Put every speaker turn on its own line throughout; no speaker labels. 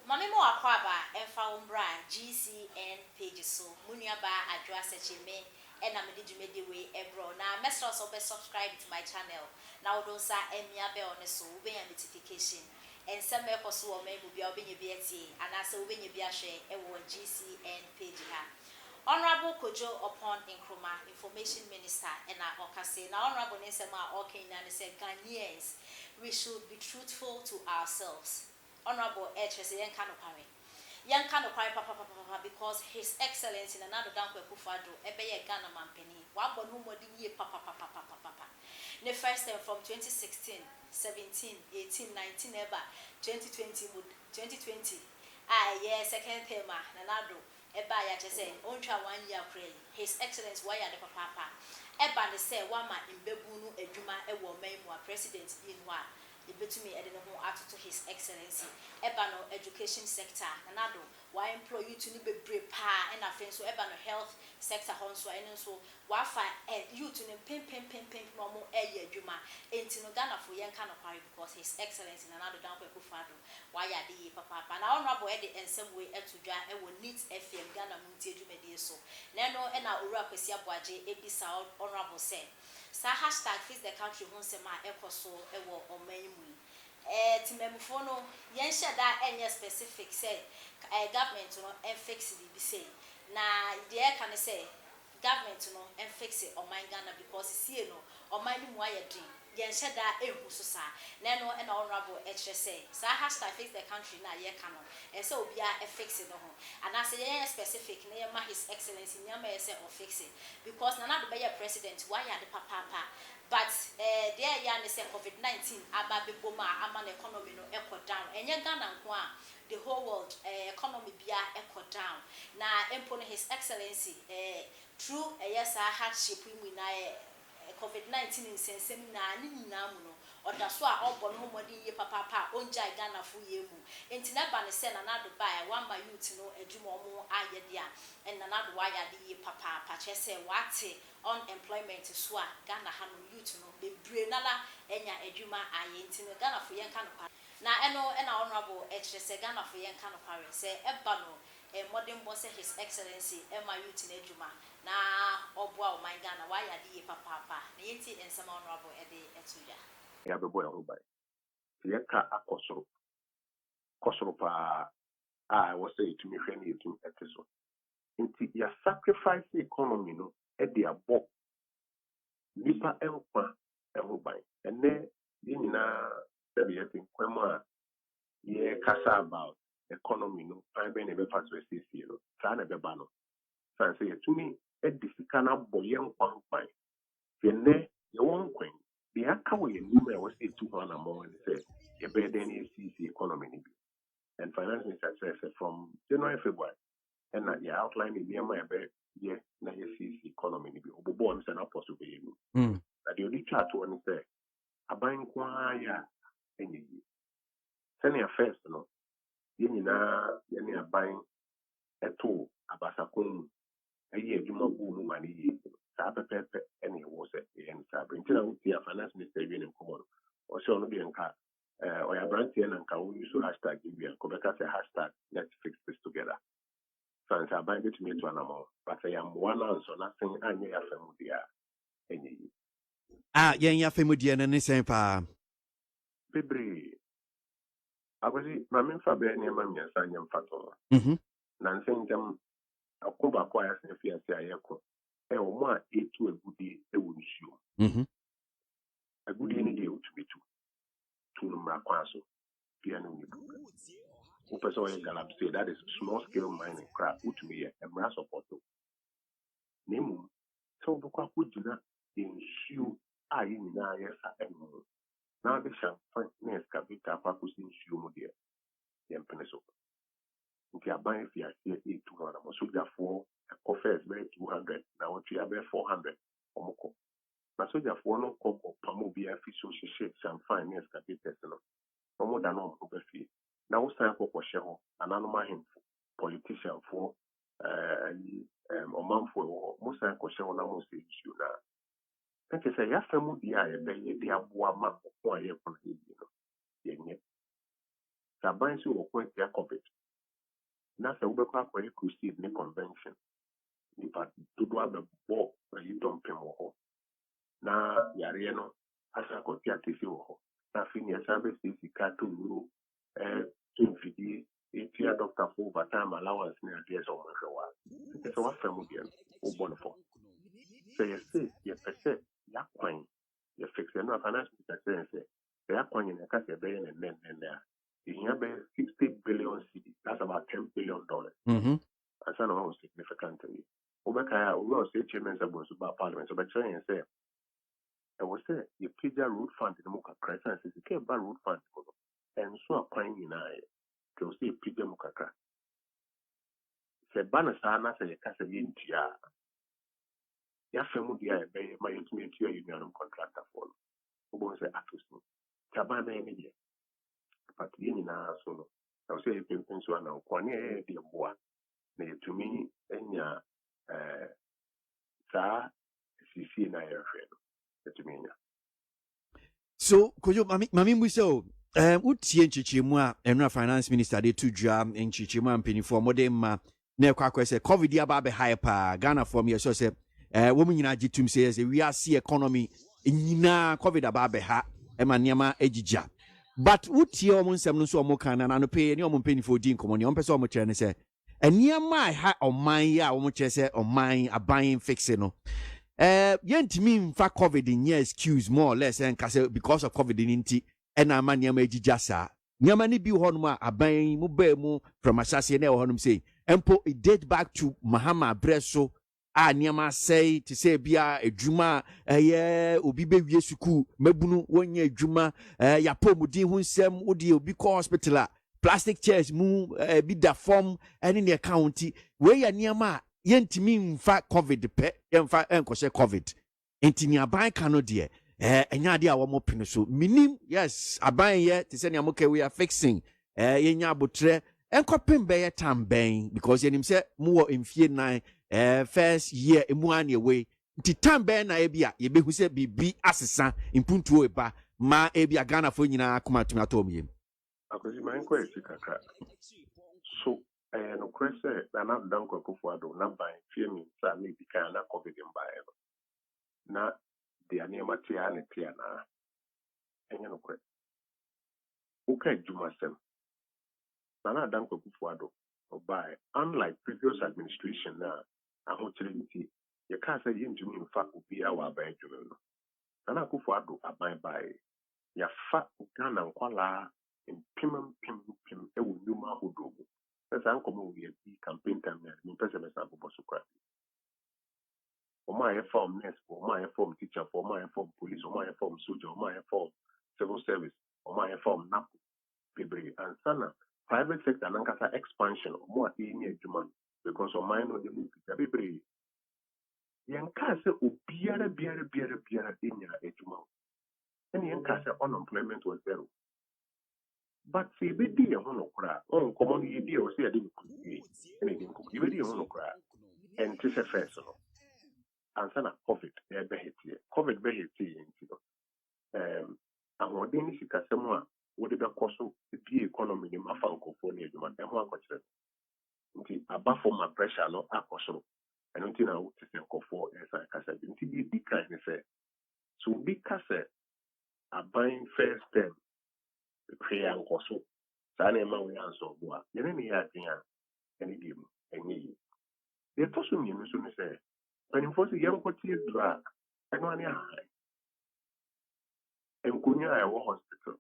Mami mo akwaba emfa umbra GCN page so munuaba adwa sechime ena me djumedi we ebro na mesro so be subscribe to my channel na wodonsa emia be on so we be notification and some e koso o me bia obenye bi etie anase obenye bi ahwe e wo GCN page ha. Honorable Kojo upon Nkrumah Information Minister and Okase. Now Honorable Nesema Okenya said Ghanaians, we should be truthful to ourselves. Honorable Edges Yankano Papa because His Excellency in another Danko Kufado, Ebeye Ghana Mampeni, Wabon Humodi Papa. The first time from 2016, 17, 18, 19, ever 2020. Second theme, Nanado. Eba ya chese oncha 1 year pray His Excellency why the papa eba ne say wama imbebunu adwuma ewo manmu president inwa ebetumi ede ne ho atoto His Excellency eba no education sector nanado why employ you to ni bebre pa and afen so eba no health sector hon so ene so wa fa you to ni pem no mo eye adwuma enti no Ghana fo yen ka no kware because His Excellency nanado danko Akoffu Addo why ya de papa na honorable e de ensem we etodwa e wo neat FM Ghana muntie dwumedie so na no e na owura kwesi aboaje ebisa honorable say sa hashtag face the country ho nsema ekoso e wo omanmu timemfo no yen sheda enye specific say government no en fix the be say na de e kan say government no en fix oman Ghana because see no oman mu ayedin yen sheda ehu so sa na no e na honorable e kire say sa hashtag face the country na ye kan no e say obia e fix no ho ana say yen specific na ye ma His Excellency nyama ye say o fix because na do be president why ya de papa but there ya ne say COVID-19 aba be boma ama na economy no e down enye Ghana nko a the whole world economy bia e down na empo no His Excellency through yes hardship we na COVID-19 insensem na nyina mu no oda so a obọ no homodi ye papa onja Ghana fu ye mu enti na ba ne se na do ba one my youth no adwuma omo ayede a en na do wa ya de ye papa che se wate unemployment so a Ghana ha no youth no bebre nala enya adwuma aye enti no Ghana fu ye nka no na eno na honorable e kire se Ghana fu ye nka no kware se eba no modern boss His Excellency Emma youth na adwuma na oboa o man Ghana why ya de papa na yenti ensema honorable e de etuya
ya bebo ya hobai ye ka akosoro pa wo say to me hwe na etu eteso nti ya sacrifice economy no e de abo nipa enkwa e hobai ene ye nyina se be yetin kwemu a ye kasa about economy no pan be na be fa so sisi no sa na be ba no san say etumi e de sika na bo ye nkwa nkwan ye ne ye won kwen the aka we nume was a 200 more and say a better than CC economy and financing success from January February and that you outline in near my bed yeah na CC economy be obo am say na possible you that the only chart one say aban kwa ya enyi senior first no ye nyina ye ne aban eto abasakon ayi adwuma bu mu mani yi sa pepepe ene wo se yen sa brintina wuti ya finance minister bi ne komo o se ono bi nka o ya brantie na nka wo use hashtag bi ko beka say hashtag let's fix this together so sa ban bit me to anamo but I am one answer nothing anye ya famu dia enye yi
yen ya famu dia na ne sen pa
bebre akwasi ma me fa be ne ma me sa nyem fato na nsen jam akoba kwa ya se fi ase ayeko o mo a etu agudie e wo nsuo agudie ne de otubitu to no mrakwa so pia no ni o person wey galap say that is small scale mining crap utumi ye emra support nemu so bukwa kujina nsuo a yi nyina ye sa enu na be shan fan na excavator kwa kusi nsuo mu de yempene so nti aban fi ase 200 mo sojafo office be 200 na what you be 400 omoko na sojafo no ko pamo bi afi so hye shan fan na excavator no omo da no mo be fi na wo san ko hye ho ananom ahemfo politician for omanfo mo san ko hye ho na mo se issue na nti say ya famu dia ye be ye dia boa ma ko aye ko no yenye The banks will point their COVID. That's a Uber crusade in convention. But to do the ball, you don't pay more. Now, Yariano, as I got here to see, now, Phineas service is the car to rule, to feed it, doctor for overtime allowance near the years of my it's a family, or wonderful. So you say, you perceive, you're quite, you fix it, no finance, they are quite in a cash, and then there. You have 60 billion cities, that's about $10 billion.
Mm-hmm.
As I know, significantly. Obekaya, we will say chairman about parliament, so by trying to say, I will say, you pay the root fund in the Muka crisis, and says, you can't buy root fund, and so a pine in I, to say, Pija Mukaka. Say, Banasana, say, a casa in Tia. Ya family, my ultimate union contractor for who was a actress. Tabana, but in our solo. I will say, if you think so, now, Quania, dear boy, to me, and ya, Sa, CC, and I are friend. To me,
So, Kojo, Mami Muso, wotie nchichimu a enra finance minister de to dwa nchichimu ampenifo modern ma na kwakwa se covid ya ba be hyper Ghana for me so se wo mu nyina gitum se we are see economy nyina covid aba be ha e ma niam agija but wotie omo nsem no so omo kan na no pe ni omo mpenifo di nkomo ni omo pese omo kire ne se eniam ha oman ya omo kire se oman aban fixe no yentimi mfa covid in excuse more or less and because of covid inti and ama niam agija sa niam ni bi ho no aban mu ba mu from asase na ho no say empo it date back to Mahama Breso a niam say to say bia adwuma obi be wie suku mabunu wonya adwuma ya pomudin hu nsem odi obi ko hospital plastic chairs mu bi da form any ne county we ya niam yentimi mfa covid pe yemfa enkose covid entini aban kano de enya de a wo mo pene so minim yes aban ye te se ne amoka we are fixing yenya abotre enkopem be ye tamben because yenim se mu wo emfie nan first year emu ane we nti tamben na ebia ye behu se bibi asesa impuntuo eba ma ebia Ghana fo nyina akoma tumi atom yem
akosi man ko esikaka so no kwese na na danko Akoffu Addo na ban fie mi sa me bi kan na covid mbae na de anema tia ne tia na enye no kwe uka jumasem na danko Akoffu Addo obae unlike previous administration na ahokyere nti ye ka say yintumi mfa obi a wa ban dwuma no na Akoffu Addo aban bae ya fa Ghana nkwala pim ewu nyuma hodogo esa nkomo we bi campaign time na mi pese mesa bobo so kwa o ma form nurse o ma form teacher o ma form police o ma form soldier o ma form civil service o ma form nap bebre and sana private sector nankasa expansion o mo ati ni adwuma because o ma no de mu bebre yen ka se obiara biara enya adwuma and yen ka se unemployment was zero. But see, be dear one cry. Oh, come on, you dear, say I didn't cook anything. You be dear one cry. And this a first, and sana COVID, COVID be here. And what they need to someone would be cost the economy in my fanco for near you, and one question. Okay, above for my pressure, no, I cost. And until I would say, for as I said, until you decline, say, so because a buying first term, the prayer and cost. Sana ma we answer boa yene ne ya tin a ene di mu enyi ye to so mi so ne say when for say yam kwoti dra eno ani ha enkunya a wo hospital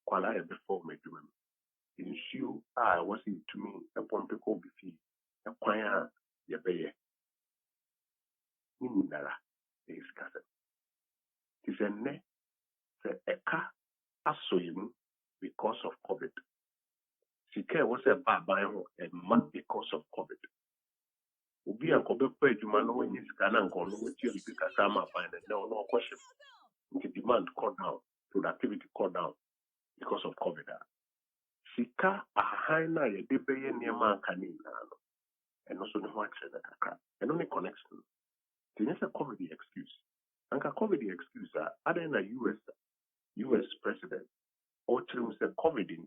kwala e before me dum issue a was it to me a pompe ko bi fi e kwan a ye beye ni ndara e skasa ti se ne se eka asoyimu because of COVID. Sika was a bad by a month because of COVID. Ubi and Kobe Pejuma no when you scan and go with you because I'm a find no question. The demand cut down, productivity cut down because of COVID. Sika a high na ye debay near man canina and also the watch and only connection. It's a COVID excuse. And a COVID excuse other than a US president or to the COVID in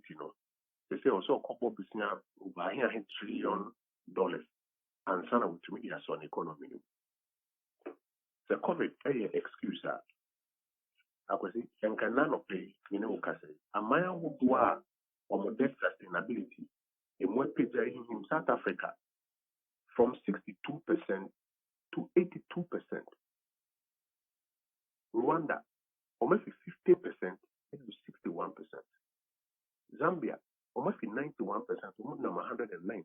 They say also a couple business over here $1 trillion and sana with me as on economy. The COVID excuse that. I could say and can none of pay, you know, say a man who do on debt sustainability in what page in South Africa from 62% to 82%. Rwanda almost 50% to 61%. Zambia almost 91%, almost 119%.